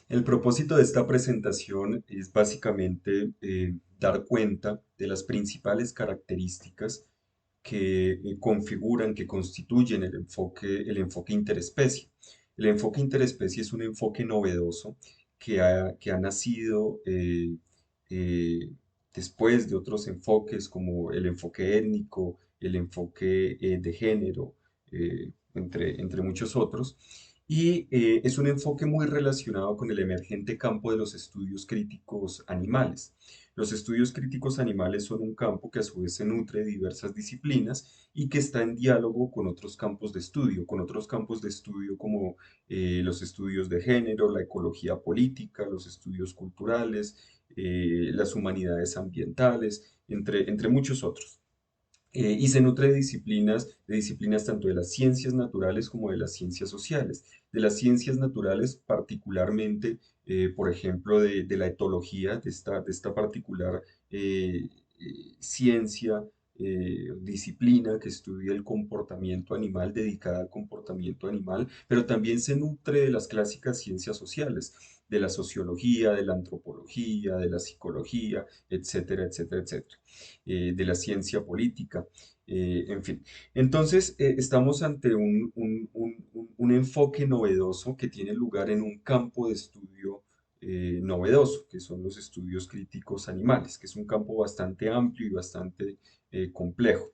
El propósito de esta presentación es básicamente dar cuenta de las principales características que configuran, que constituyen el enfoque interespecie. El enfoque interespecie es un enfoque novedoso que ha nacido eh, después de otros enfoques como el enfoque étnico, el enfoque de género, entre muchos otros. Y es un enfoque muy relacionado con el emergente campo de los estudios críticos animales. Los estudios críticos animales son un campo que a su vez se nutre de diversas disciplinas y que está en diálogo con otros campos de estudio como los estudios de género, la ecología política, los estudios culturales, las humanidades ambientales, entre muchos otros. Y se nutre de disciplinas tanto de las ciencias naturales como de las ciencias sociales. De las ciencias naturales, particularmente, por ejemplo, de la etología, de esta particular ciencia, disciplina que estudia el comportamiento animal, dedicada al comportamiento animal, pero también se nutre de las clásicas ciencias sociales, de la sociología, de la antropología, de la psicología, etcétera, etcétera, etcétera, de la ciencia política, en fin. Entonces, estamos ante un enfoque novedoso que tiene lugar en un campo de estudio novedoso, que son los estudios críticos animales, que es un campo bastante amplio y bastante complejo.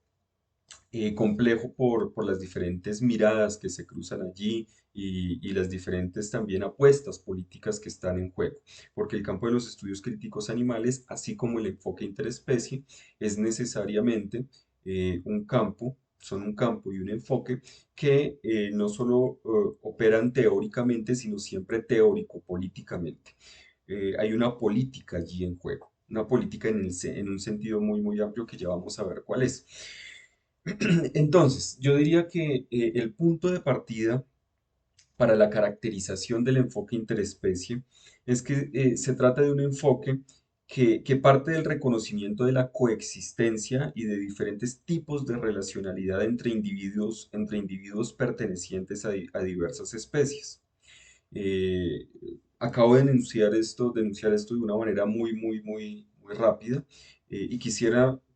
Complejo por las diferentes miradas que se cruzan allí y las diferentes también apuestas políticas que están en juego, porque el campo de los estudios críticos animales, así como el enfoque interespecie, es necesariamente son un campo y un enfoque que no solo operan teóricamente, sino siempre teórico-políticamente. Hay una política allí en juego, una política en un sentido muy, muy amplio que ya vamos a ver cuál es. Entonces, yo diría que el punto de partida para la caracterización del enfoque interespecie es que se trata de un enfoque que parte del reconocimiento de la coexistencia y de diferentes tipos de relacionalidad entre individuos pertenecientes a diversas especies. Eh, Acabo de denunciar esto de una manera muy, muy, muy, muy rápida,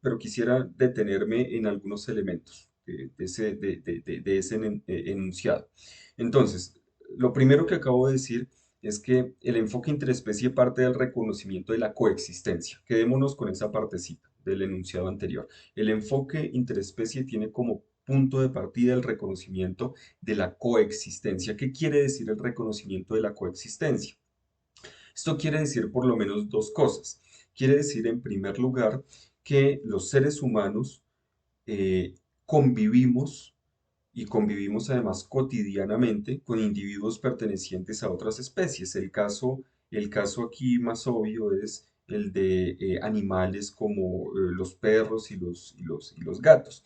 pero quisiera detenerme en algunos elementos de ese enunciado. Entonces, lo primero que acabo de decir es que el enfoque interespecie parte del reconocimiento de la coexistencia. Quedémonos con esa partecita del enunciado anterior. El enfoque interespecie tiene como punto de partida el reconocimiento de la coexistencia. ¿Qué quiere decir el reconocimiento de la coexistencia? Esto quiere decir por lo menos dos cosas. Quiere decir, en primer lugar, que los seres humanos eh, convivimos y convivimos además cotidianamente con individuos pertenecientes a otras especies. El caso aquí más obvio es el de animales como los perros y los gatos.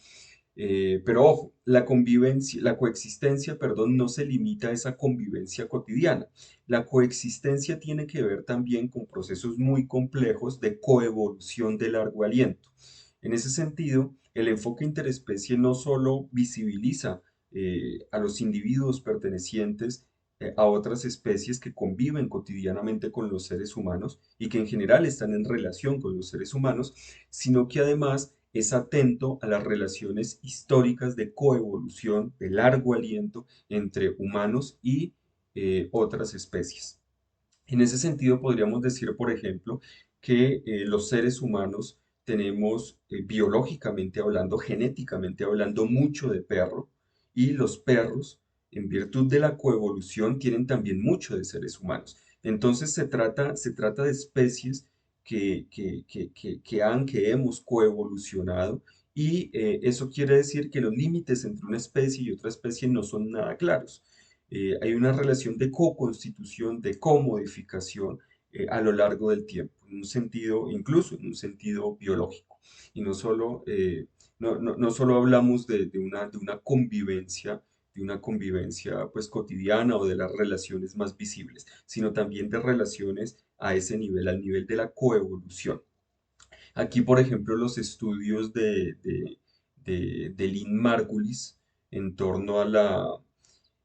Pero ojo, la coexistencia, perdón, no se limita a esa convivencia cotidiana. La coexistencia tiene que ver también con procesos muy complejos de coevolución de largo aliento. En ese sentido, el enfoque interespecie no solo visibiliza a los individuos pertenecientes a otras especies que conviven cotidianamente con los seres humanos y que en general están en relación con los seres humanos, sino que además es atento a las relaciones históricas de coevolución de largo aliento entre humanos y otras especies. En ese sentido, podríamos decir, por ejemplo, que los seres humanos tenemos, biológicamente hablando, genéticamente hablando, mucho de perro, y los perros, en virtud de la coevolución, tienen también mucho de seres humanos. Entonces, se trata de especies que hemos coevolucionado, y eso quiere decir que los límites entre una especie y otra especie no son nada claros. Hay una relación de co-constitución, de co-modificación a lo largo del tiempo, en un sentido, incluso en un sentido biológico. Y no solo hablamos de una convivencia pues cotidiana o de las relaciones más visibles, sino también de relaciones a ese nivel, al nivel de la coevolución. Aquí, por ejemplo, los estudios de Lynn Margulis en torno a la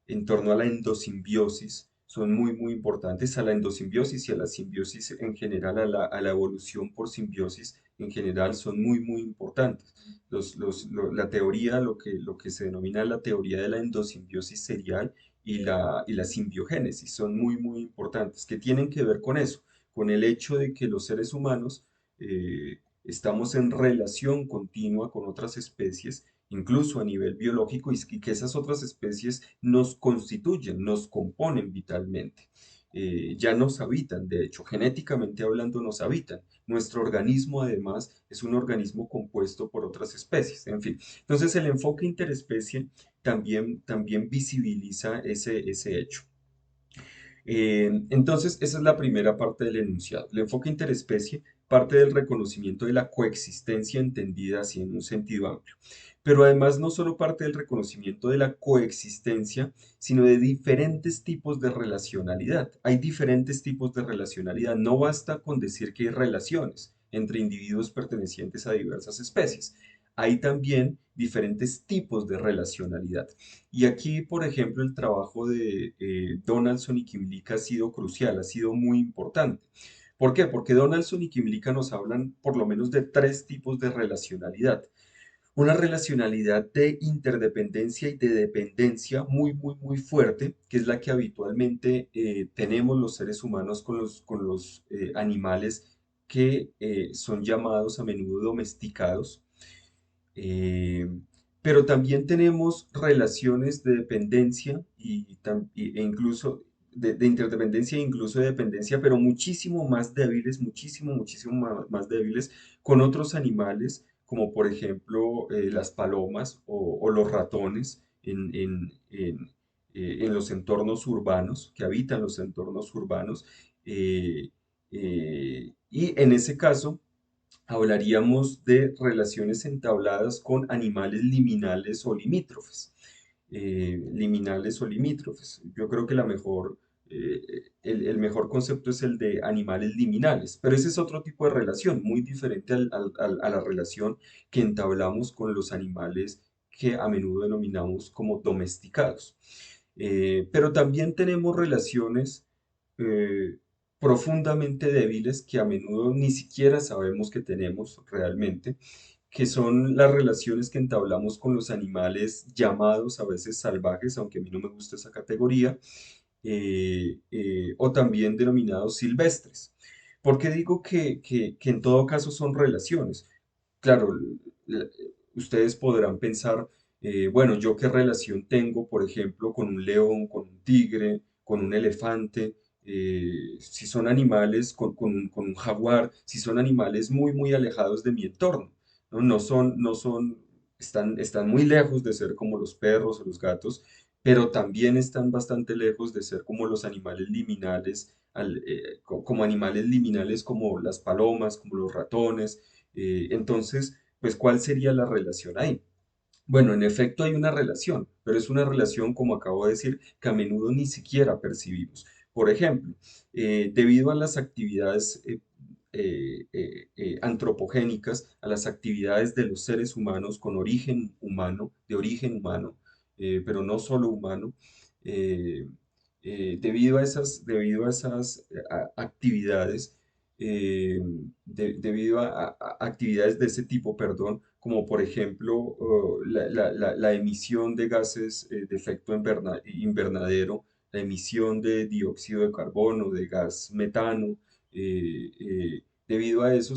endosimbiosis son muy, muy importantes, a la endosimbiosis y a la simbiosis en general, a la evolución por simbiosis en general, son muy, muy importantes. La teoría, lo que se denomina la teoría de la endosimbiosis serial y la simbiogénesis, son muy, muy importantes, que tienen que ver con eso, con el hecho de que los seres humanos estamos en relación continua con otras especies, incluso a nivel biológico, y que esas otras especies nos constituyen, nos componen vitalmente. Ya nos habitan, de hecho, genéticamente hablando nos habitan. Nuestro organismo además es un organismo compuesto por otras especies, en fin. Entonces el enfoque interespecie también visibiliza ese hecho. Entonces, esa es la primera parte del enunciado. El enfoque interespecie parte del reconocimiento de la coexistencia entendida así en un sentido amplio. Pero además no solo parte del reconocimiento de la coexistencia, sino de diferentes tipos de relacionalidad. Hay diferentes tipos de relacionalidad. No basta con decir que hay relaciones entre individuos pertenecientes a diversas especies. Hay también diferentes tipos de relacionalidad. Y aquí, por ejemplo, el trabajo de Donaldson y Kimlicka ha sido crucial, ha sido muy importante. ¿Por qué? Porque Donaldson y Kimlicka nos hablan por lo menos de tres tipos de relacionalidad. Una relacionalidad de interdependencia y de dependencia muy, muy, muy fuerte, que es la que habitualmente tenemos los seres humanos con los animales que son llamados a menudo domesticados. Eh, pero también tenemos relaciones de dependencia e incluso de interdependencia e incluso de dependencia, pero muchísimo más débiles, muchísimo, muchísimo más débiles con otros animales, como por ejemplo las palomas o los ratones en los entornos urbanos, que habitan los entornos urbanos. Y en ese caso, hablaríamos de relaciones entabladas con animales liminales o limítrofes. Liminales o limítrofes. Yo creo que el mejor concepto es el de animales liminales, pero ese es otro tipo de relación, muy diferente a la relación que entablamos con los animales que a menudo denominamos como domesticados. Pero también tenemos relaciones eh, profundamente débiles que a menudo ni siquiera sabemos que tenemos realmente, que son las relaciones que entablamos con los animales llamados a veces salvajes, aunque a mí no me gusta esa categoría, o también denominados silvestres. ¿Por qué digo que en todo caso son relaciones? Claro, l- ustedes podrán pensar, bueno, ¿yo qué relación tengo, por ejemplo, con un león, con un tigre, con un elefante? Si son animales, con un jaguar, si son animales muy, muy alejados de mi entorno, ¿no? Están muy lejos de ser como los perros o los gatos, pero también están bastante lejos de ser como los animales liminales, como animales liminales como las palomas, como los ratones. Entonces, pues, ¿cuál sería la relación ahí? Bueno, en efecto hay una relación, pero es una relación, como acabo de decir, que a menudo ni siquiera percibimos. Por ejemplo, debido a las actividades antropogénicas, a las actividades de los seres humanos con origen humano, de origen humano, pero no solo humano, eh, debido a esas actividades, debido a actividades de ese tipo, perdón, como por ejemplo la emisión de gases de efecto invernadero, la emisión de dióxido de carbono, de gas metano. Debido a eso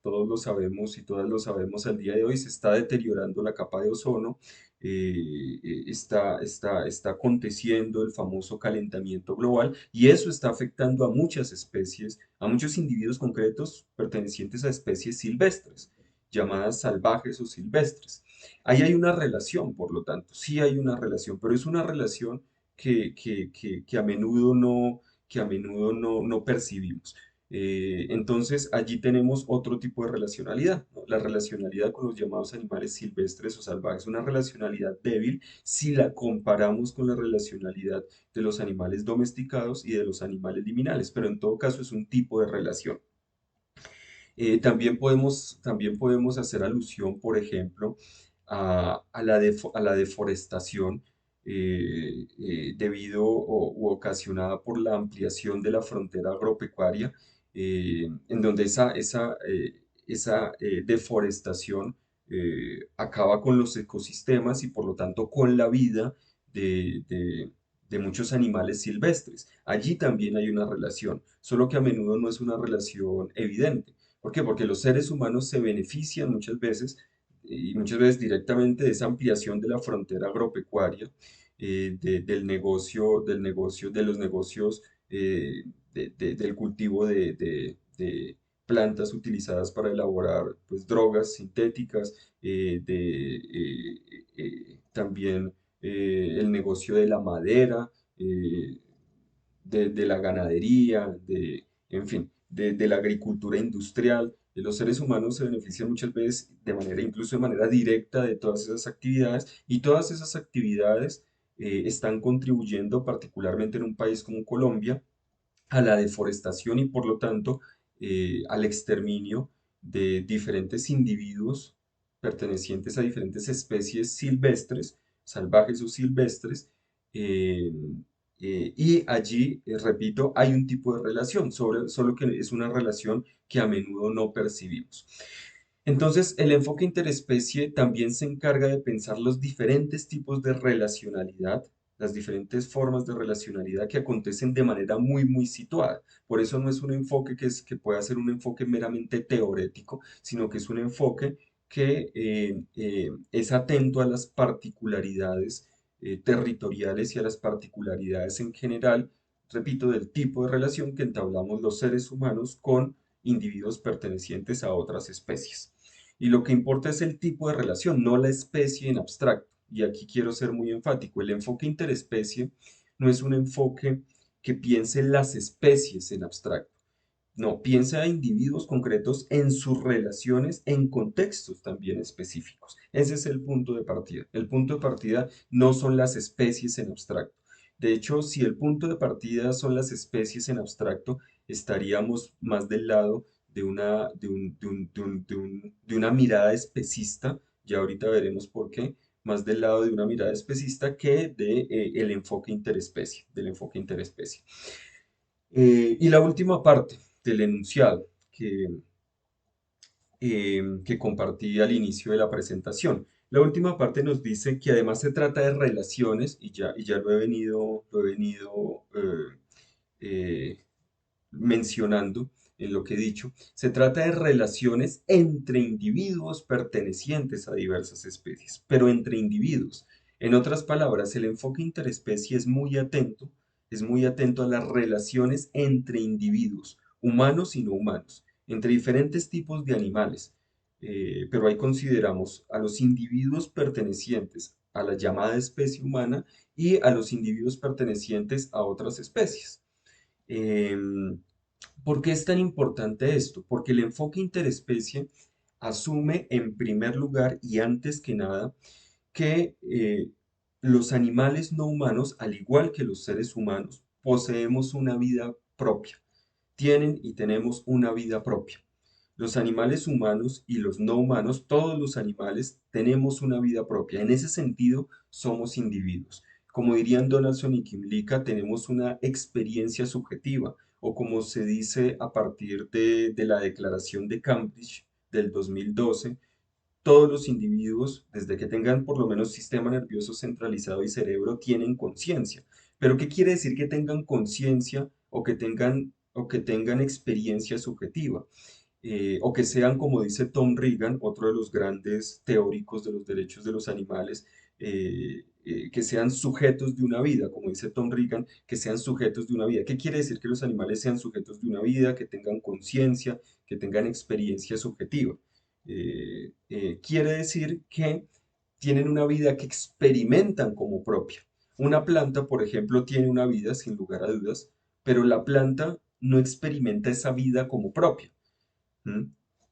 todos lo sabemos y todas lo sabemos al día de hoy, se está deteriorando la capa de ozono, está aconteciendo el famoso calentamiento global y eso está afectando a muchas especies, a muchos individuos concretos pertenecientes a especies silvestres llamadas salvajes o silvestres. Ahí hay una relación, por lo tanto, sí hay una relación, pero es una relación que a menudo no percibimos. Entonces, allí tenemos otro tipo de relacionalidad, ¿no? La relacionalidad con los llamados animales silvestres o salvajes, una relacionalidad débil si la comparamos con la relacionalidad de los animales domesticados y de los animales liminales, pero en todo caso es un tipo de relación. También podemos hacer alusión, por ejemplo, a la deforestación. debido u ocasionada por la ampliación de la frontera agropecuaria, en donde esa deforestación acaba con los ecosistemas y por lo tanto con la vida de, de- de muchos animales silvestres. Allí también hay una relación, solo que a menudo no es una relación evidente. ¿Por qué? Porque los seres humanos se benefician muchas veces y muchas veces directamente de esa ampliación de la frontera agropecuaria, de los negocios del cultivo de plantas utilizadas para elaborar pues, drogas sintéticas, también el negocio de la madera, de la ganadería, en fin, de la agricultura industrial. Los seres humanos se benefician muchas veces de manera, incluso de manera directa de todas esas actividades y todas esas actividades están contribuyendo, particularmente en un país como Colombia, a la deforestación y por lo tanto al exterminio de diferentes individuos pertenecientes a diferentes especies silvestres, salvajes o silvestres, eh, y allí, repito, hay un tipo de relación, solo que es una relación que a menudo no percibimos. Entonces, el enfoque interespecie también se encarga de pensar los diferentes tipos de relacionalidad, las diferentes formas de relacionalidad que acontecen de manera muy situada. Por eso no es un enfoque que pueda ser un enfoque meramente teórico, sino que es un enfoque que es atento a las particularidades territoriales y a las particularidades en general, repito, del tipo de relación que entablamos los seres humanos con individuos pertenecientes a otras especies. Y lo que importa es el tipo de relación, no la especie en abstracto. Y aquí quiero ser muy enfático. El enfoque interespecie no es un enfoque que piense las especies en abstracto. No, piensa a individuos concretos en sus relaciones, en contextos también específicos. Ese es el punto de partida. El punto de partida no son las especies en abstracto. De hecho, si el punto de partida son las especies en abstracto, estaríamos más del lado de una mirada especista, ya ahorita veremos por qué, más del lado de una mirada especista que el enfoque interespecie, del enfoque interespecie. Y la última parte del enunciado que compartí al inicio de la presentación. La última parte nos dice que además se trata de relaciones, y ya lo he venido mencionando en lo que he dicho, se trata de relaciones entre individuos pertenecientes a diversas especies, pero entre individuos. En otras palabras, el enfoque interespecie es muy atento a las relaciones entre individuos, humanos y no humanos, entre diferentes tipos de animales. Pero ahí consideramos a los individuos pertenecientes a la llamada especie humana y a los individuos pertenecientes a otras especies. Em, ¿Por qué es tan importante esto? Porque el enfoque interespecie asume en primer lugar y antes que nada que los animales no humanos, al igual que los seres humanos, poseemos una vida propia. Tienen y tenemos una vida propia. Los animales humanos y los no humanos, todos los animales, tenemos una vida propia. En ese sentido, somos individuos. Como dirían Donaldson y Kimlicka, tenemos una experiencia subjetiva, o como se dice a partir de la Declaración de Cambridge del 2012, todos los individuos, desde que tengan por lo menos sistema nervioso centralizado y cerebro, tienen conciencia. Pero ¿qué quiere decir que tengan conciencia o que tengan experiencia subjetiva? O que sean, como dice Tom Regan, otro de los grandes teóricos de los derechos de los animales, que sean sujetos de una vida, como dice Tom Regan, que sean sujetos de una vida. ¿Qué quiere decir que los animales sean sujetos de una vida, que tengan conciencia, que tengan experiencia subjetiva? Quiere decir que tienen una vida que experimentan como propia. Una planta, por ejemplo, tiene una vida, sin lugar a dudas, pero la planta no experimenta esa vida como propia. ¿Mm?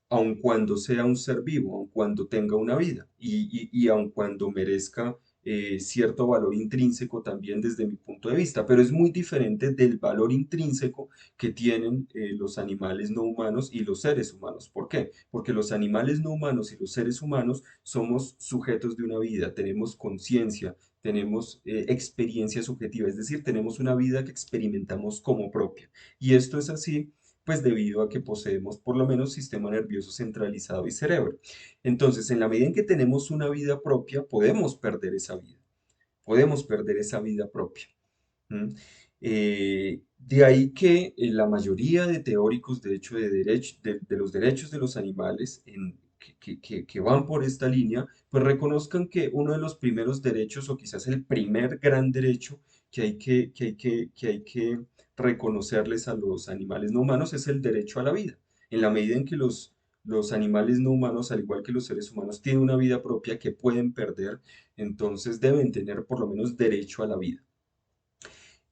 Aun cuando sea un ser vivo, aun cuando tenga una vida y aun cuando merezca cierto valor intrínseco también desde mi punto de vista, pero es muy diferente del valor intrínseco que tienen los animales no humanos y los seres humanos. ¿Por qué? Porque los animales no humanos y los seres humanos somos sujetos de una vida, tenemos conciencia, tenemos experiencia subjetiva, es decir, tenemos una vida que experimentamos como propia. Y esto es así, pues debido a que poseemos por lo menos sistema nervioso centralizado y cerebro. Entonces, en la medida en que tenemos una vida propia, podemos perder esa vida propia. ¿Mm? De ahí que la mayoría de teóricos, de hecho, de los derechos de los animales que van por esta línea, pues reconozcan que uno de los primeros derechos, o quizás el primer gran derecho que hay que reconocerles a los animales no humanos es el derecho a la vida. En la medida en que los animales no humanos, al igual que los seres humanos, tienen una vida propia que pueden perder, entonces deben tener por lo menos derecho a la vida.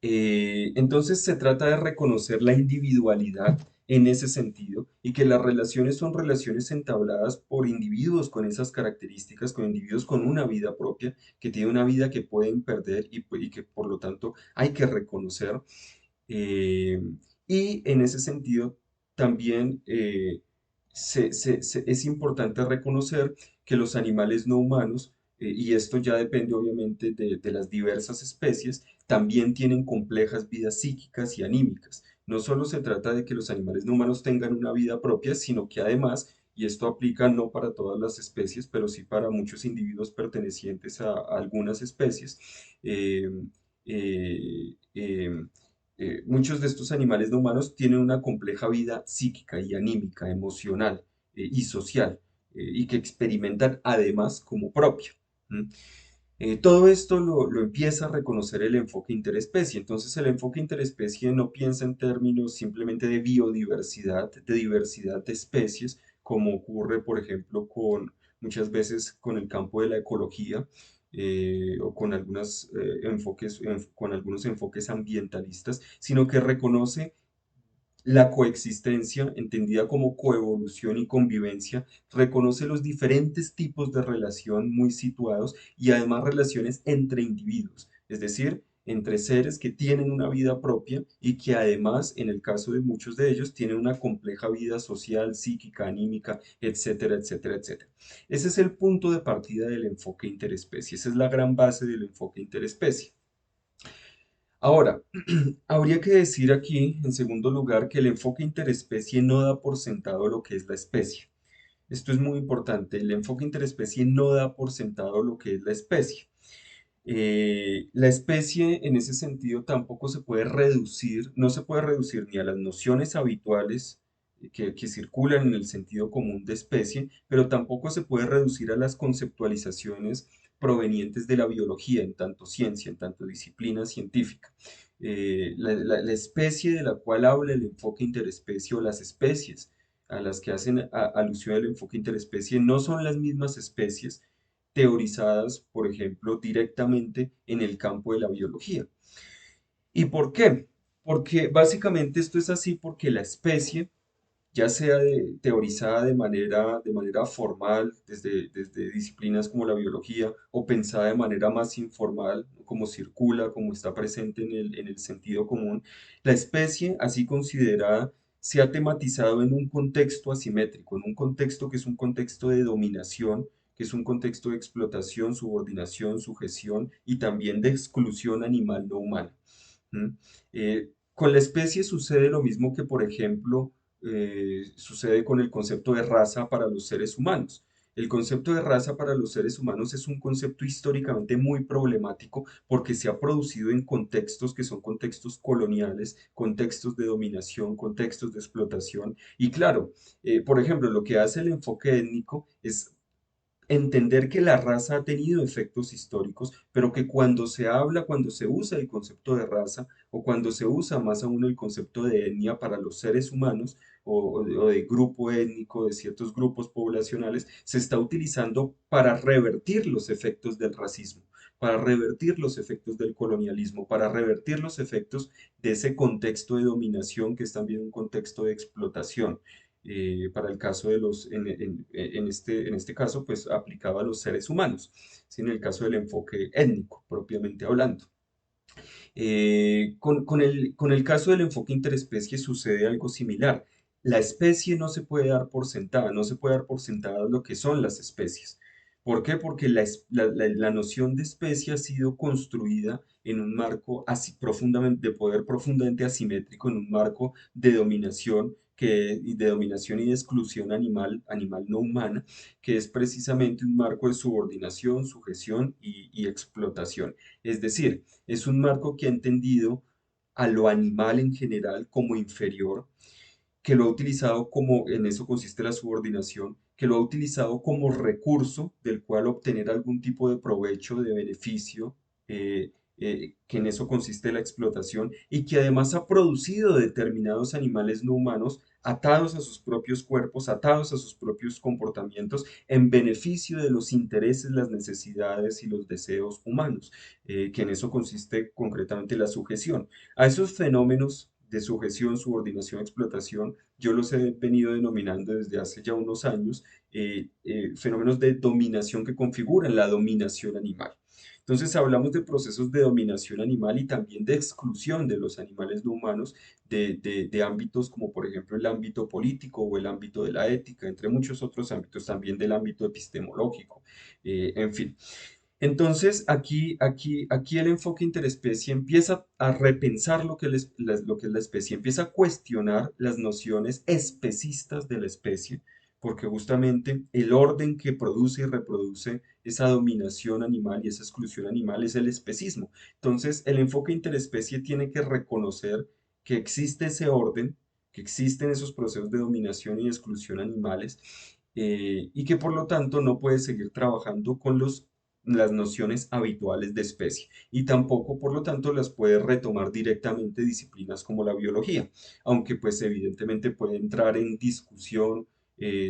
Entonces se trata de reconocer la individualidad en ese sentido y que las relaciones son relaciones entabladas por individuos con esas características, con individuos con una vida propia, que tienen una vida que pueden perder y que por lo tanto hay que reconocer. Eh, y en ese sentido, también es importante reconocer que los animales no humanos, y esto ya depende obviamente de las diversas especies, también tienen complejas vidas psíquicas y anímicas. No solo se trata de que los animales no humanos tengan una vida propia, sino que además, y esto aplica no para todas las especies, pero sí para muchos individuos pertenecientes a algunas especies, eh, eh, eh, muchos de estos animales no humanos tienen una compleja vida psíquica y anímica, emocional y social, y que experimentan además como propia. ¿Mm? Todo esto lo empieza a reconocer el enfoque interespecie. Entonces, el enfoque interespecie no piensa en términos simplemente de biodiversidad, de diversidad de especies, como ocurre, por ejemplo, muchas veces con el campo de la ecología, o con con algunos enfoques ambientalistas, sino que reconoce la coexistencia, entendida como coevolución y convivencia, reconoce los diferentes tipos de relación muy situados y además relaciones entre individuos, es decir, entre seres que tienen una vida propia y que además, en el caso de muchos de ellos, tienen una compleja vida social, psíquica, anímica, etcétera, etcétera, etcétera. Ese es el punto de partida del enfoque interespecie, esa es la gran base del enfoque interespecie. Ahora, habría que decir aquí, en segundo lugar, que el enfoque interespecie no da por sentado lo que es la especie. Esto es muy importante. El enfoque interespecie no da por sentado lo que es la especie. La especie, en ese sentido, tampoco se puede reducir, no se puede reducir ni a las nociones habituales que circulan en el sentido común de especie, pero tampoco se puede reducir a las conceptualizaciones provenientes de la biología, en tanto ciencia, en tanto disciplina científica. La especie de la cual habla el enfoque interespecie o las especies a las que hacen alusión el enfoque interespecie no son las mismas especies teorizadas, por ejemplo, directamente en el campo de la biología. ¿Y por qué? Porque básicamente esto es así porque la especie, ya sea teorizada de manera formal, desde disciplinas como la biología, o pensada de manera más informal, como circula, como está presente en el sentido común, la especie, así considerada, se ha tematizado en un contexto asimétrico, en un contexto que es un contexto de dominación, que es un contexto de explotación, subordinación, sujeción y también de exclusión animal no humana. ¿Mm? Con la especie sucede lo mismo que, por ejemplo, sucede con el concepto de raza para los seres humanos. El concepto de raza para los seres humanos es un concepto históricamente muy problemático porque se ha producido en contextos que son contextos coloniales, contextos de dominación, contextos de explotación. Y claro, por ejemplo, lo que hace el enfoque étnico es entender que la raza ha tenido efectos históricos, pero que cuando se habla, cuando se usa el concepto de raza o cuando se usa más aún el concepto de etnia para los seres humanos o de grupo étnico, de ciertos grupos poblacionales, se está utilizando para revertir los efectos del racismo, para revertir los efectos del colonialismo, para revertir los efectos de ese contexto de dominación que es también un contexto de explotación. Para el caso de en este caso, pues aplicaba a los seres humanos, ¿sí? En el caso del enfoque étnico, propiamente hablando. Con el caso del enfoque interespecie sucede algo similar. La especie no se puede dar por sentada, no se puede dar por sentada lo que son las especies. ¿Por qué? Porque la noción de especie ha sido construida en un marco así profundamente, de poder profundamente asimétrico, en un marco de dominación, y de dominación y de exclusión animal no humana, que es precisamente un marco de subordinación, sujeción y explotación. Es decir, es un marco que ha entendido a lo animal en general como inferior, que lo ha utilizado como, en eso consiste la subordinación, que lo ha utilizado como recurso del cual obtener algún tipo de provecho, de beneficio, que en eso consiste la explotación, y que además ha producido determinados animales no humanos atados a sus propios cuerpos, atados a sus propios comportamientos, en beneficio de los intereses, las necesidades y los deseos humanos, que en eso consiste concretamente la sujeción. A esos fenómenos de sujeción, subordinación, explotación, yo los he venido denominando desde hace ya unos años fenómenos de dominación que configuran la dominación animal. Entonces hablamos de procesos de dominación animal y también de exclusión de los animales no humanos de ámbitos como por ejemplo el ámbito político o el ámbito de la ética, entre muchos otros ámbitos, también del ámbito epistemológico, en fin. Entonces, aquí el enfoque interespecie empieza a repensar lo que es la especie, empieza a cuestionar las nociones especistas de la especie, porque justamente el orden que produce y reproduce esa dominación animal y esa exclusión animal es el especismo. Entonces, el enfoque interespecie tiene que reconocer que existe ese orden, que existen esos procesos de dominación y exclusión animales, y que por lo tanto no puede seguir trabajando con las nociones habituales de especie, y tampoco, por lo tanto, las puede retomar directamente disciplinas como la biología, aunque pues evidentemente puede entrar en discusión,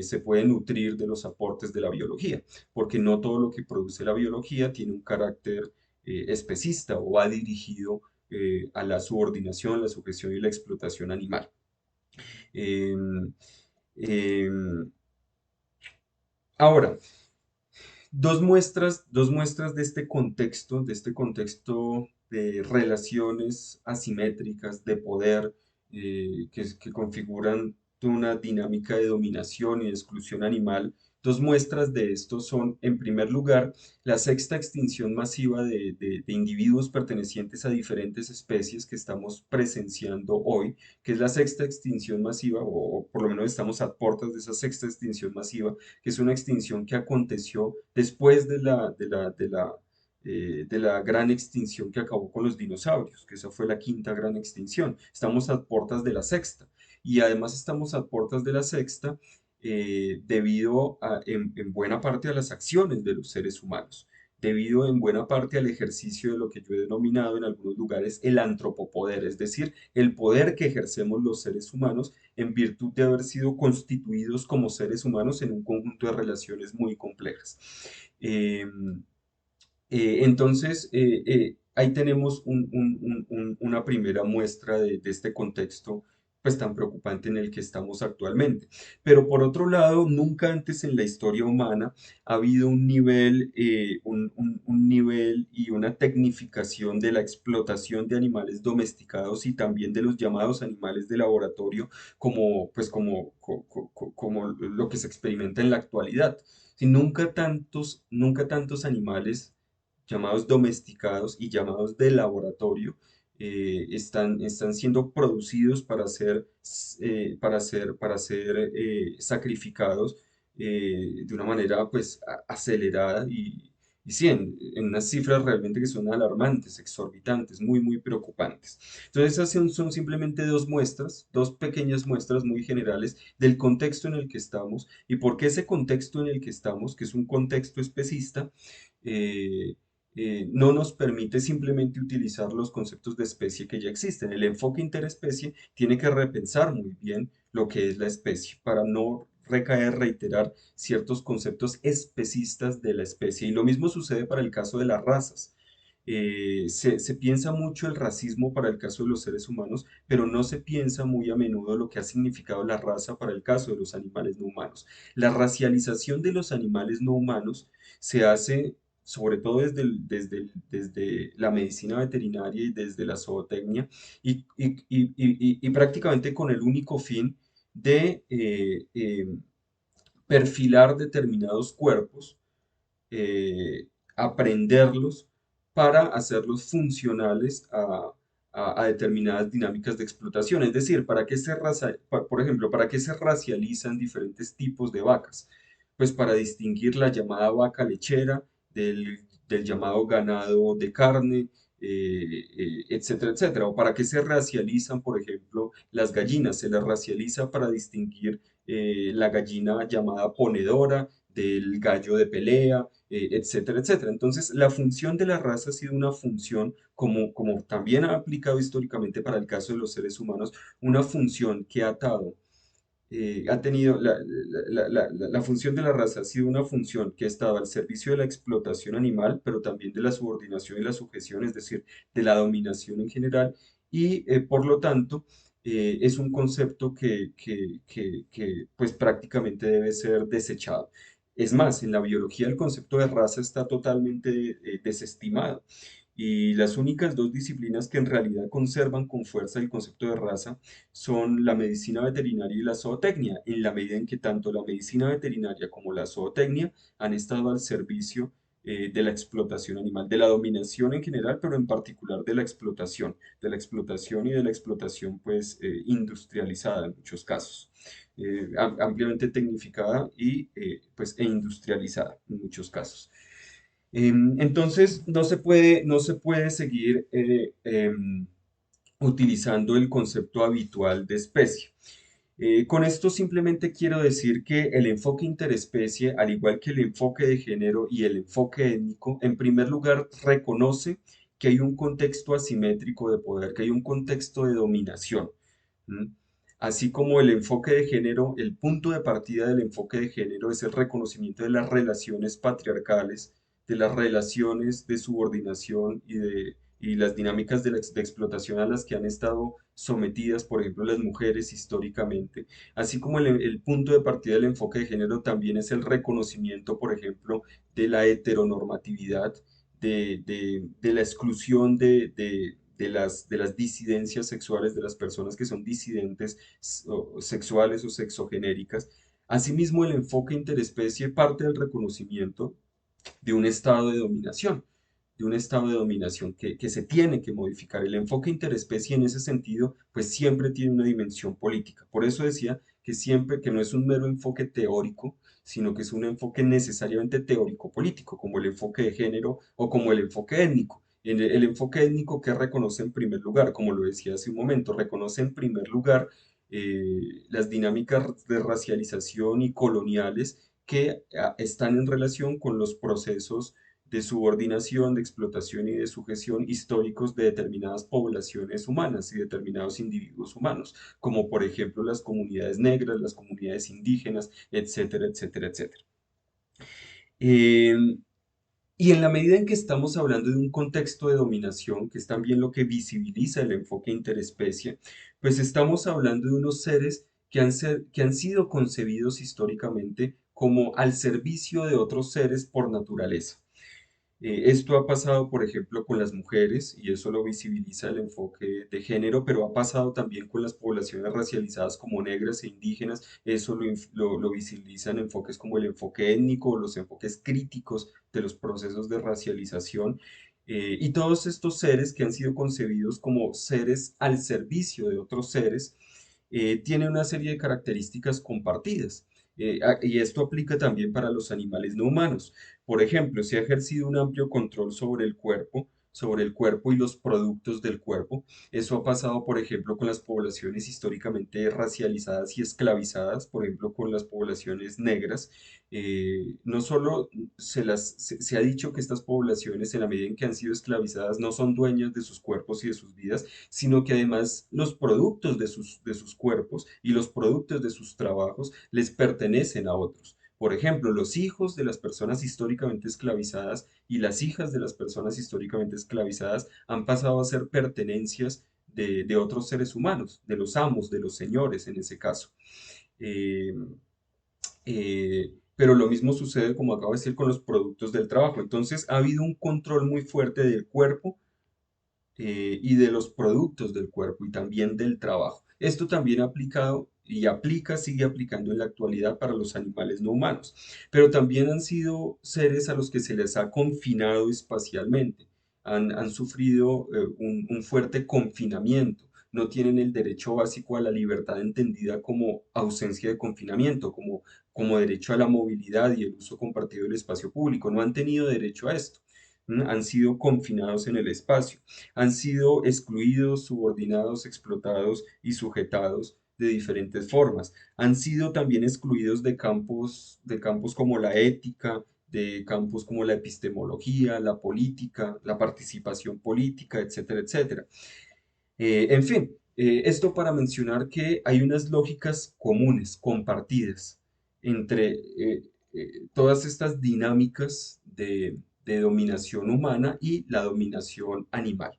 se puede nutrir de los aportes de la biología, porque no todo lo que produce la biología tiene un carácter especista o va dirigido a la subordinación, la sujeción y la explotación animal. Em, em, Ahora, dos muestras de este contexto de relaciones asimétricas de poder, que configuran una dinámica de dominación y de exclusión animal. Dos muestras de esto son, en primer lugar, la sexta extinción masiva de individuos pertenecientes a diferentes especies que estamos presenciando hoy, que es la sexta extinción masiva, o por lo menos estamos a puertas de esa sexta extinción masiva, que es una extinción que aconteció después de la gran extinción que acabó con los dinosaurios, que esa fue la quinta gran extinción. Estamos a puertas de la sexta. Y además estamos a puertas de la sexta debido en buena parte a las acciones de los seres humanos, debido en buena parte al ejercicio de lo que yo he denominado en algunos lugares el antropopoder, es decir, el poder que ejercemos los seres humanos en virtud de haber sido constituidos como seres humanos en un conjunto de relaciones muy complejas. Eh, Ahí tenemos una primera muestra de este contexto pues tan preocupante en el que estamos actualmente. Pero por otro lado, nunca antes en la historia humana ha habido un nivel y una tecnificación de la explotación de animales domesticados y también de los llamados animales de laboratorio como lo que se experimenta en la actualidad. Si nunca tantos animales llamados domesticados y llamados de laboratorio, están siendo producidos para ser sacrificados de una manera pues acelerada y sí, en unas cifras realmente que son alarmantes, exorbitantes, muy preocupantes. Entonces esas son simplemente dos muestras, dos pequeñas muestras muy generales del contexto en el que estamos y por qué ese contexto en el que estamos, que es un contexto especista, eh, no nos permite simplemente utilizar los conceptos de especie que ya existen. El enfoque interespecie tiene que repensar muy bien lo que es la especie para no recaer, reiterar ciertos conceptos especistas de la especie. Y lo mismo sucede para el caso de las razas. Se piensa mucho el racismo para el caso de los seres humanos, pero no se piensa muy a menudo lo que ha significado la raza para el caso de los animales no humanos. La racialización de los animales no humanos se hace sobre todo desde la medicina veterinaria y desde la zootecnia, y prácticamente con el único fin de perfilar determinados cuerpos eh, aprenderlos para hacerlos funcionales a determinadas dinámicas de explotación. Es decir, por ejemplo, ¿para qué se racializan diferentes tipos de vacas? Pues para distinguir la llamada vaca lechera del llamado ganado de carne, etcétera, etcétera. O para qué se racializan, por ejemplo, las gallinas. Se las racializa para distinguir la gallina llamada ponedora del gallo de pelea, etcétera, etcétera. Entonces, la función de la raza ha sido una función, como también ha aplicado históricamente para el caso de los seres humanos, una función que ha atado ha tenido, la función de la raza ha sido una función que ha estado al servicio de la explotación animal, pero también de la subordinación y la sujeción, es decir, de la dominación en general, y por lo tanto es un concepto que, pues prácticamente debe ser desechado. Es más, en la biología el concepto de raza está totalmente desestimado. Y las únicas dos disciplinas que en realidad conservan con fuerza el concepto de raza son la medicina veterinaria y la zootecnia, en la medida en que tanto la medicina veterinaria como la zootecnia han estado al servicio de la explotación animal, de la dominación en general, pero en particular de la explotación y de la explotación pues industrializada en muchos casos, ampliamente tecnificada y pues e industrializada en muchos casos. Entonces, no se puede seguir utilizando el concepto habitual de especie. Con esto simplemente quiero decir que el enfoque interespecie, al igual que el enfoque de género y el enfoque étnico, en primer lugar reconoce que hay un contexto asimétrico de poder, que hay un contexto de dominación. ¿M? Así como el enfoque de género, el punto de partida del enfoque de género es el reconocimiento de las relaciones patriarcales, de las relaciones de subordinación y las dinámicas de explotación a las que han estado sometidas, por ejemplo, las mujeres históricamente, así como el punto de partida del enfoque de género también es el reconocimiento, por ejemplo, de la heteronormatividad, de la exclusión de las disidencias sexuales, de las personas que son disidentes sexuales o sexogenéricas. Asimismo, el enfoque interespecie parte del reconocimiento de un estado de un estado de dominación que se tiene que modificar. El enfoque interespecie en ese sentido, pues siempre tiene una dimensión política. Por eso decía que siempre, que no es un mero enfoque teórico, sino que es un enfoque necesariamente teórico-político, como el enfoque de género o como el enfoque étnico. El enfoque étnico que reconoce en primer lugar, como lo decía hace un momento, reconoce en primer lugar las dinámicas de racialización y coloniales que están en relación con los procesos de subordinación, de explotación y de sujeción históricos de determinadas poblaciones humanas y determinados individuos humanos, como por ejemplo las comunidades negras, las comunidades indígenas, etcétera, etcétera, etcétera. Eh, y en la medida en que estamos hablando de un contexto de dominación, que es también lo que visibiliza el enfoque interespecie, pues estamos hablando de unos seres que han sido concebidos históricamente como al servicio de otros seres por naturaleza. Esto ha pasado, por ejemplo, con las mujeres, y eso lo visibiliza el enfoque de género, pero ha pasado también con las poblaciones racializadas como negras e indígenas, eso lo visibilizan enfoques como el enfoque étnico o los enfoques críticos de los procesos de racialización. Y todos estos seres que han sido concebidos como seres al servicio de otros seres, tienen una serie de características compartidas. Y esto aplica también para los animales no humanos. Por ejemplo, se ha ejercido un amplio control sobre el cuerpo y los productos del cuerpo. Eso ha pasado, por ejemplo, con las poblaciones históricamente racializadas y esclavizadas, por ejemplo, con las poblaciones negras. No solo se ha dicho que estas poblaciones, en la medida en que han sido esclavizadas, no son dueñas de sus cuerpos y de sus vidas, sino que además los productos de sus cuerpos y los productos de sus trabajos les pertenecen a otros. Por ejemplo, los hijos de las personas históricamente esclavizadas y las hijas de las personas históricamente esclavizadas han pasado a ser pertenencias de otros seres humanos, de los amos, de los señores en ese caso. Eh, pero lo mismo sucede, como acabo de decir, con los productos del trabajo. Entonces, ha habido un control muy fuerte del cuerpo y de los productos del cuerpo y también del trabajo. Esto también ha aplicado y aplica, sigue aplicando en la actualidad para los animales no humanos. Pero también han sido seres a los que se les ha confinado espacialmente, han sufrido un fuerte confinamiento, no tienen el derecho básico a la libertad entendida como ausencia de confinamiento, como derecho a la movilidad y el uso compartido del espacio público, no han tenido derecho a esto. Han sido confinados en el espacio, han sido excluidos, subordinados, explotados y sujetados de diferentes formas. Han sido también excluidos de campos como la ética, de campos como la epistemología, la política, la participación política, etcétera, etcétera. En fin, esto para mencionar que hay unas lógicas comunes, compartidas, entre todas estas dinámicas de dominación humana y la dominación animal,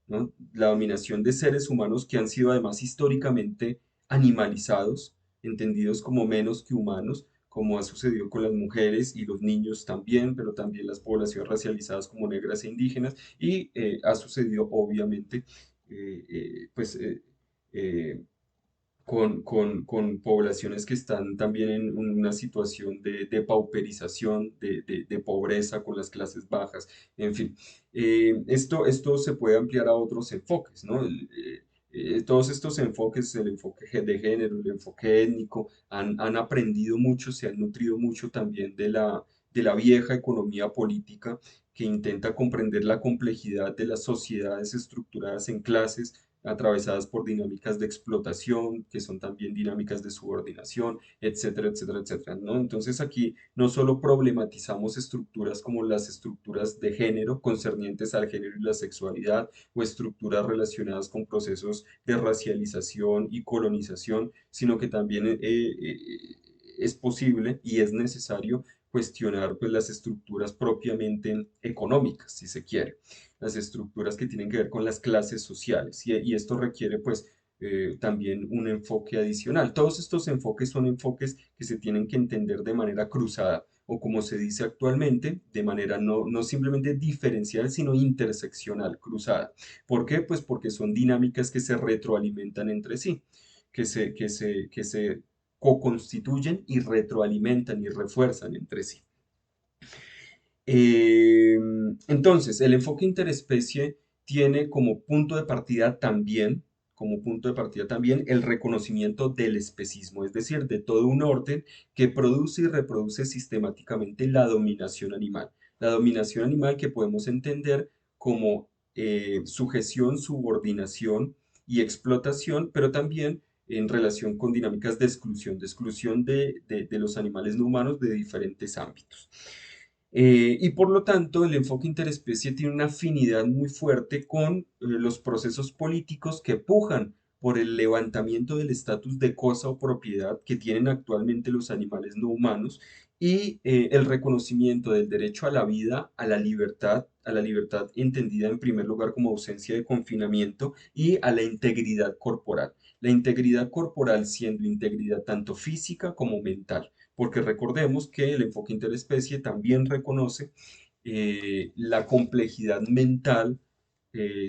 ¿no? La dominación de seres humanos que han sido además históricamente animalizados, entendidos como menos que humanos, como ha sucedido con las mujeres y los niños también, pero también las poblaciones racializadas como negras e indígenas, y ha sucedido obviamente pues eh, con poblaciones que están también en una situación de pauperización, de pobreza con las clases bajas, en fin. Esto se puede ampliar a otros enfoques, ¿no? Todos estos enfoques, el enfoque de género, el enfoque étnico, han aprendido mucho, se han nutrido mucho también de la vieja economía política que intenta comprender la complejidad de las sociedades estructuradas en clases, atravesadas por dinámicas de explotación, que son también dinámicas de subordinación, etcétera, etcétera, etcétera, ¿no? Entonces aquí no solo problematizamos estructuras como las estructuras de género concernientes al género y la sexualidad, o estructuras relacionadas con procesos de racialización y colonización, sino que también es posible y es necesario cuestionar pues, las estructuras propiamente económicas, si se quiere, las estructuras que tienen que ver con las clases sociales. Y esto requiere pues también un enfoque adicional. Todos estos enfoques son enfoques que se tienen que entender de manera cruzada o como se dice actualmente, de manera no simplemente diferencial, sino interseccional, cruzada. ¿Por qué? Pues porque son dinámicas que se retroalimentan entre sí, que se co-constituyen y retroalimentan y refuerzan entre sí. Eh, entonces, el enfoque interespecie tiene como punto de partida también el reconocimiento del especismo, es decir, de todo un orden que produce y reproduce sistemáticamente la dominación animal. La dominación animal que podemos entender como sujeción, subordinación y explotación, pero también en relación con dinámicas de exclusión de los animales no humanos de diferentes ámbitos. Y por lo tanto, el enfoque interespecie tiene una afinidad muy fuerte con los procesos políticos que pujan por el levantamiento del estatus de cosa o propiedad que tienen actualmente los animales no humanos y el reconocimiento del derecho a la vida, a la libertad entendida en primer lugar como ausencia de confinamiento y a la integridad corporal. La integridad corporal siendo integridad tanto física como mental, porque recordemos que el enfoque interespecie también reconoce la complejidad mental,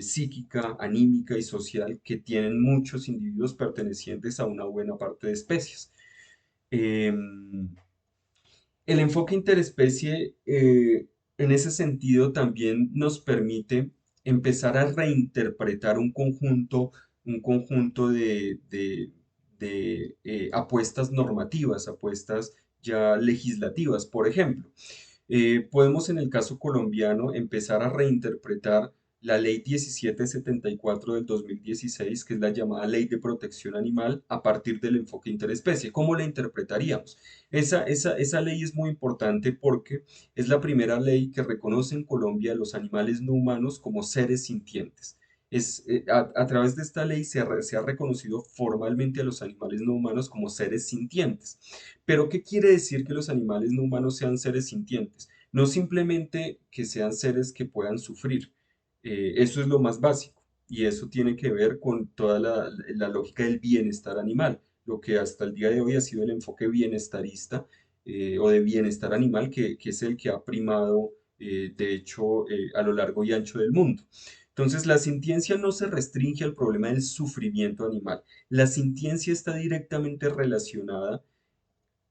psíquica, anímica y social que tienen muchos individuos pertenecientes a una buena parte de especies. Eh, el enfoque interespecie, en ese sentido, también nos permite empezar a reinterpretar un conjunto de apuestas normativas, apuestas ya legislativas. Por ejemplo, podemos en el caso colombiano empezar a reinterpretar la ley 1774 del 2016, que es la llamada Ley de Protección Animal, a partir del enfoque interespecie. ¿Cómo la interpretaríamos? Esa ley es muy importante porque es la primera ley que reconoce en Colombia a los animales no humanos como seres sintientes. A través de esta ley se ha reconocido formalmente a los animales no humanos como seres sintientes. Pero, ¿qué quiere decir que los animales no humanos sean seres sintientes? No simplemente que sean seres que puedan sufrir. Eso es lo más básico. Y eso tiene que ver con toda la lógica del bienestar animal, lo que hasta el día de hoy ha sido el enfoque bienestarista o de bienestar animal, que es el que ha primado, de hecho, a lo largo y ancho del mundo. Entonces, la sintiencia no se restringe al problema del sufrimiento animal. La sintiencia está directamente relacionada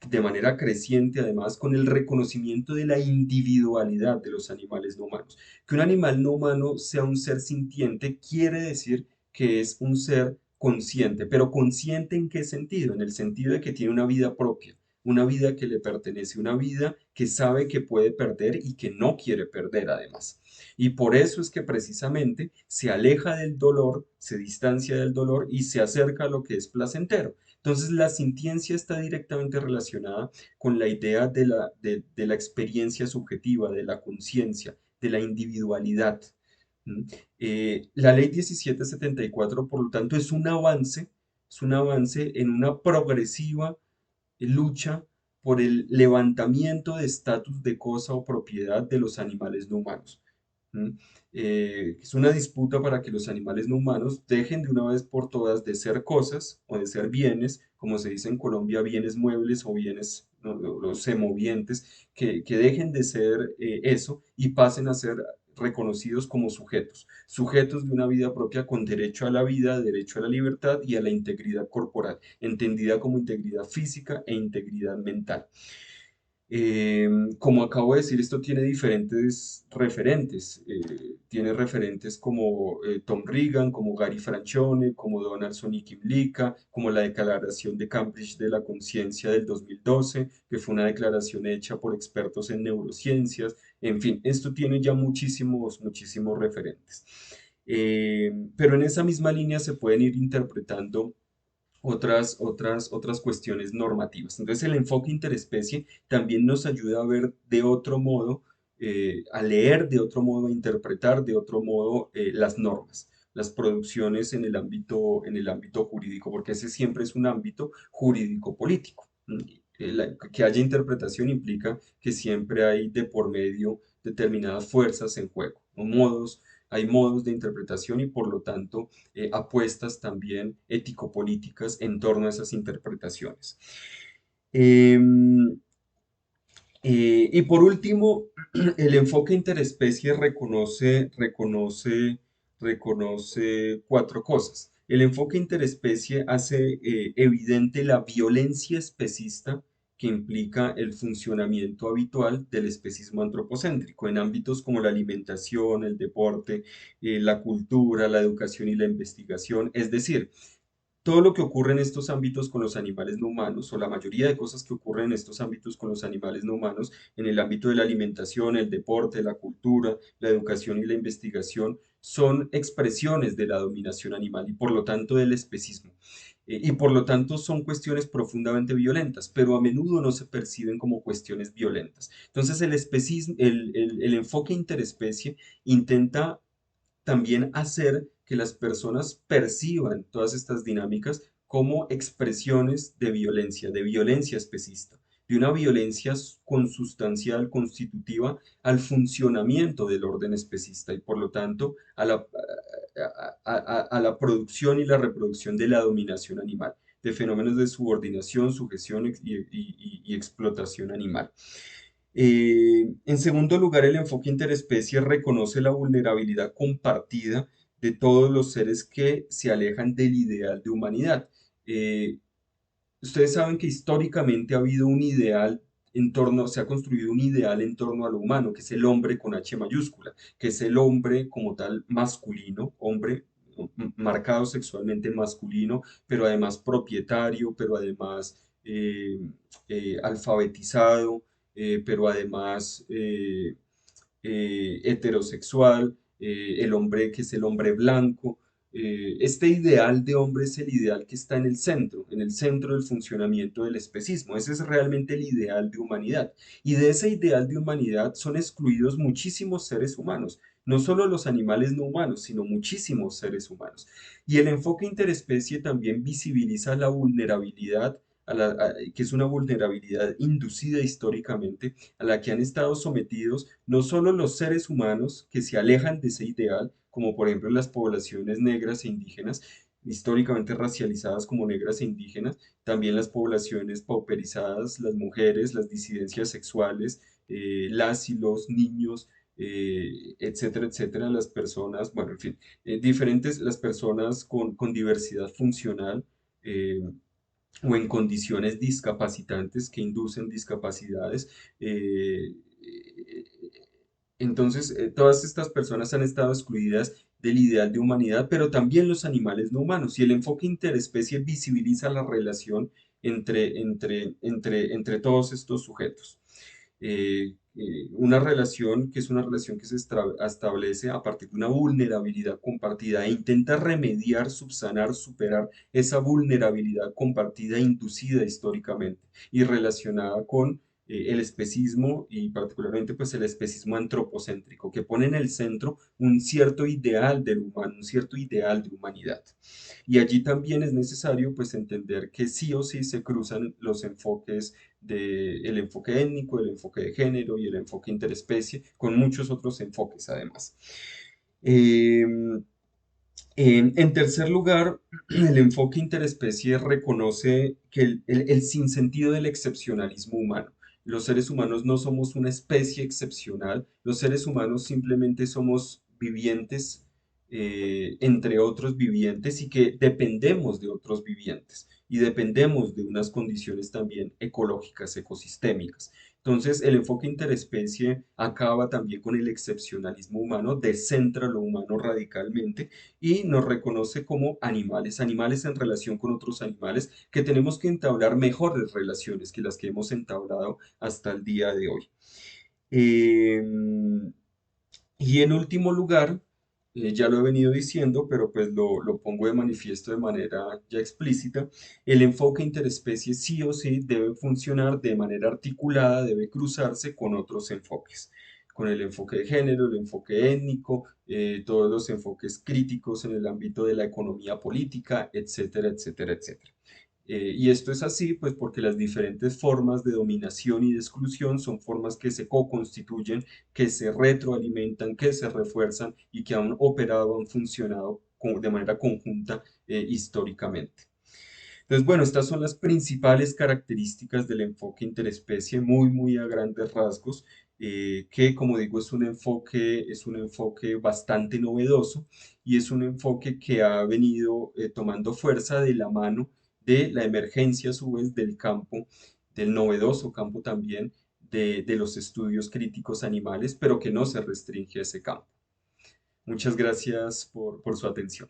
de manera creciente, además, con el reconocimiento de la individualidad de los animales no humanos. Que un animal no humano sea un ser sintiente quiere decir que es un ser consciente, pero consciente ¿en qué sentido? En el sentido de que tiene una vida propia, una vida que le pertenece, una vida que sabe que puede perder y que no quiere perder además. Y por eso es que precisamente se aleja del dolor, se distancia del dolor y se acerca a lo que es placentero. Entonces, la sintiencia está directamente relacionada con la idea de la experiencia subjetiva, de la conciencia, de la individualidad. ¿Mm? La ley 1774, por lo tanto, es un avance en una progresiva lucha por el levantamiento de estatus de cosa o propiedad de los animales no humanos. ¿Mm? Es una disputa para que los animales no humanos dejen de una vez por todas de ser cosas o de ser bienes, como se dice en Colombia, bienes muebles o bienes, no, los semovientes, que dejen de ser eso y pasen a ser reconocidos como sujetos, sujetos de una vida propia con derecho a la vida, derecho a la libertad y a la integridad corporal, entendida como integridad física e integridad mental. Eh, Como acabo de decir, esto tiene diferentes referentes. Tiene referentes como Tom Regan, como Gary Francione, como Donaldson y Kim Lika, como la Declaración de Cambridge de la Conciencia del 2012, que fue una declaración hecha por expertos en neurociencias. En fin, esto tiene ya muchísimos, muchísimos referentes. Pero en esa misma línea se pueden ir interpretando otras cuestiones normativas. Entonces, el enfoque interespecie también nos ayuda a ver de otro modo, a leer de otro modo, a interpretar de otro modo las normas, las producciones en el ámbito jurídico, porque ese siempre es un ámbito jurídico-político. Que haya interpretación implica que siempre hay de por medio determinadas fuerzas en juego, o modos, hay modos de interpretación y por lo tanto apuestas también ético-políticas en torno a esas interpretaciones. Eh, y por último, el enfoque interespecie reconoce cuatro cosas. El enfoque interespecie hace evidente la violencia especista que implica el funcionamiento habitual del especismo antropocéntrico en ámbitos como la alimentación, el deporte, la cultura, la educación y la investigación. Es decir, todo lo que ocurre en estos ámbitos con los animales no humanos, o la mayoría de cosas que ocurren en estos ámbitos con los animales no humanos, en el ámbito de la alimentación, el deporte, la cultura, la educación y la investigación, son expresiones de la dominación animal y por lo tanto del especismo. Y por lo tanto son cuestiones profundamente violentas, pero a menudo no se perciben como cuestiones violentas. Entonces el especismo, el enfoque interespecie intenta también hacer que las personas perciban todas estas dinámicas como expresiones de violencia especista, de una violencia consustancial, constitutiva al funcionamiento del orden especista y por lo tanto a la producción y la reproducción de la dominación animal, de fenómenos de subordinación, sujeción y explotación animal. En segundo lugar, el enfoque interespecie reconoce la vulnerabilidad compartida de todos los seres que se alejan del ideal de humanidad. Eh, Ustedes saben que históricamente ha habido un ideal se ha construido un ideal en torno a lo humano, que es el hombre con H mayúscula, que es el hombre como tal masculino, hombre marcado sexualmente masculino, pero además propietario, pero además alfabetizado, pero además heterosexual, el hombre que es el hombre blanco. Este ideal de hombre es el ideal que está en el centro del funcionamiento del especismo. Ese es realmente el ideal de humanidad. Y de ese ideal de humanidad son excluidos muchísimos seres humanos, no solo los animales no humanos, sino muchísimos seres humanos. Y el enfoque interespecie también visibiliza la vulnerabilidad, que es una vulnerabilidad inducida históricamente a la que han estado sometidos no solo los seres humanos que se alejan de ese ideal, como por ejemplo las poblaciones negras e indígenas, históricamente racializadas como negras e indígenas, también las poblaciones pauperizadas, las mujeres, las disidencias sexuales, las y los niños, etcétera, etcétera, las personas, bueno, en fin, las personas con diversidad funcional, eh, o en condiciones discapacitantes que inducen discapacidades. eh, eh, entonces, todas estas personas han estado excluidas del ideal de humanidad, pero también los animales no humanos. Y el enfoque interespecie visibiliza la relación entre todos estos sujetos. Una relación que es una relación que se establece a partir de una vulnerabilidad compartida e intenta remediar, subsanar, superar esa vulnerabilidad compartida inducida históricamente y relacionada con el especismo y particularmente pues el especismo antropocéntrico, que pone en el centro un cierto ideal del humano, un cierto ideal de humanidad. Y allí también es necesario pues entender que sí o sí se cruzan los enfoques del enfoque étnico, el enfoque de género y el enfoque interespecie, con muchos otros enfoques además. Eh, en tercer lugar, el enfoque interespecie reconoce que el sinsentido del excepcionalismo humano. Los seres humanos no somos una especie excepcional, los seres humanos simplemente somos vivientes entre otros vivientes y que dependemos de otros vivientes y dependemos de unas condiciones también ecológicas, ecosistémicas. Entonces, el enfoque interespecie acaba también con el excepcionalismo humano, descentra lo humano radicalmente y nos reconoce como animales, animales en relación con otros animales, que tenemos que entablar mejores relaciones que las que hemos entablado hasta el día de hoy. Eh, y en último lugar, ya lo he venido diciendo, pero pues lo pongo de manifiesto de manera ya explícita, el enfoque interespecie sí o sí debe funcionar de manera articulada, debe cruzarse con otros enfoques, con el enfoque de género, el enfoque étnico, todos los enfoques críticos en el ámbito de la economía política, etcétera, etcétera, etcétera. Y esto es así, pues porque las diferentes formas de dominación y de exclusión son formas que se co-constituyen, que se retroalimentan, que se refuerzan y que han operado, han funcionado de manera conjunta históricamente. Entonces, bueno, estas son las principales características del enfoque interespecie, muy, muy a grandes rasgos, que como digo es un enfoque bastante novedoso y es un enfoque que ha venido tomando fuerza de la mano de la emergencia a su vez del campo, del novedoso campo también de los estudios críticos animales, pero que no se restringe a ese campo. Muchas gracias por su atención.